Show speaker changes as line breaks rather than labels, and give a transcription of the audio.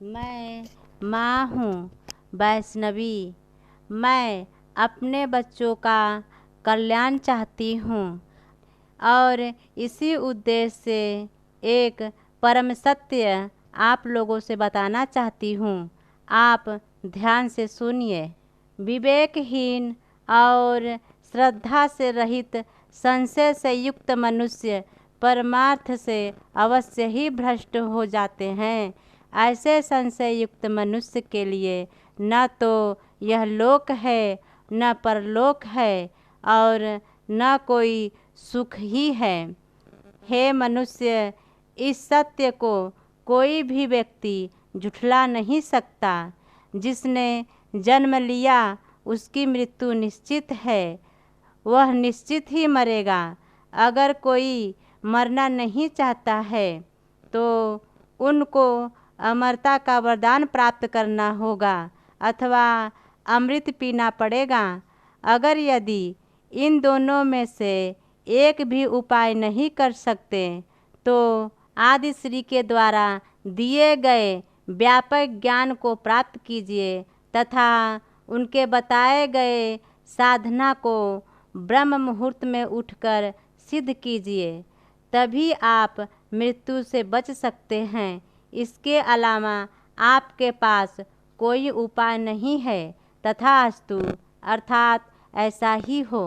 मैं माँ हूँ वैष्णवी। मैं अपने बच्चों का कल्याण चाहती हूँ और इसी उद्देश्य से एक परम सत्य आप लोगों से बताना चाहती हूँ। आप ध्यान से सुनिए। विवेकहीन और श्रद्धा से रहित संशय से युक्त मनुष्य परमार्थ से अवश्य ही भ्रष्ट हो जाते हैं। ऐसे संशय युक्त मनुष्य के लिए न तो यह लोक है न परलोक है और न कोई सुख ही है। हे मनुष्य, इस सत्य को कोई भी व्यक्ति झुठला नहीं सकता। जिसने जन्म लिया उसकी मृत्यु निश्चित है, वह निश्चित ही मरेगा। अगर कोई मरना नहीं चाहता है तो उनको अमरता का वरदान प्राप्त करना होगा अथवा अमृत पीना पड़ेगा। अगर यदि इन दोनों में से एक भी उपाय नहीं कर सकते तो आदि श्री के द्वारा दिए गए व्यापक ज्ञान को प्राप्त कीजिए तथा उनके बताए गए साधना को ब्रह्म मुहूर्त में उठकर सिद्ध कीजिए, तभी आप मृत्यु से बच सकते हैं। इसके अलावा आपके पास कोई उपाय नहीं है। तथास्तु, अर्थात ऐसा ही हो।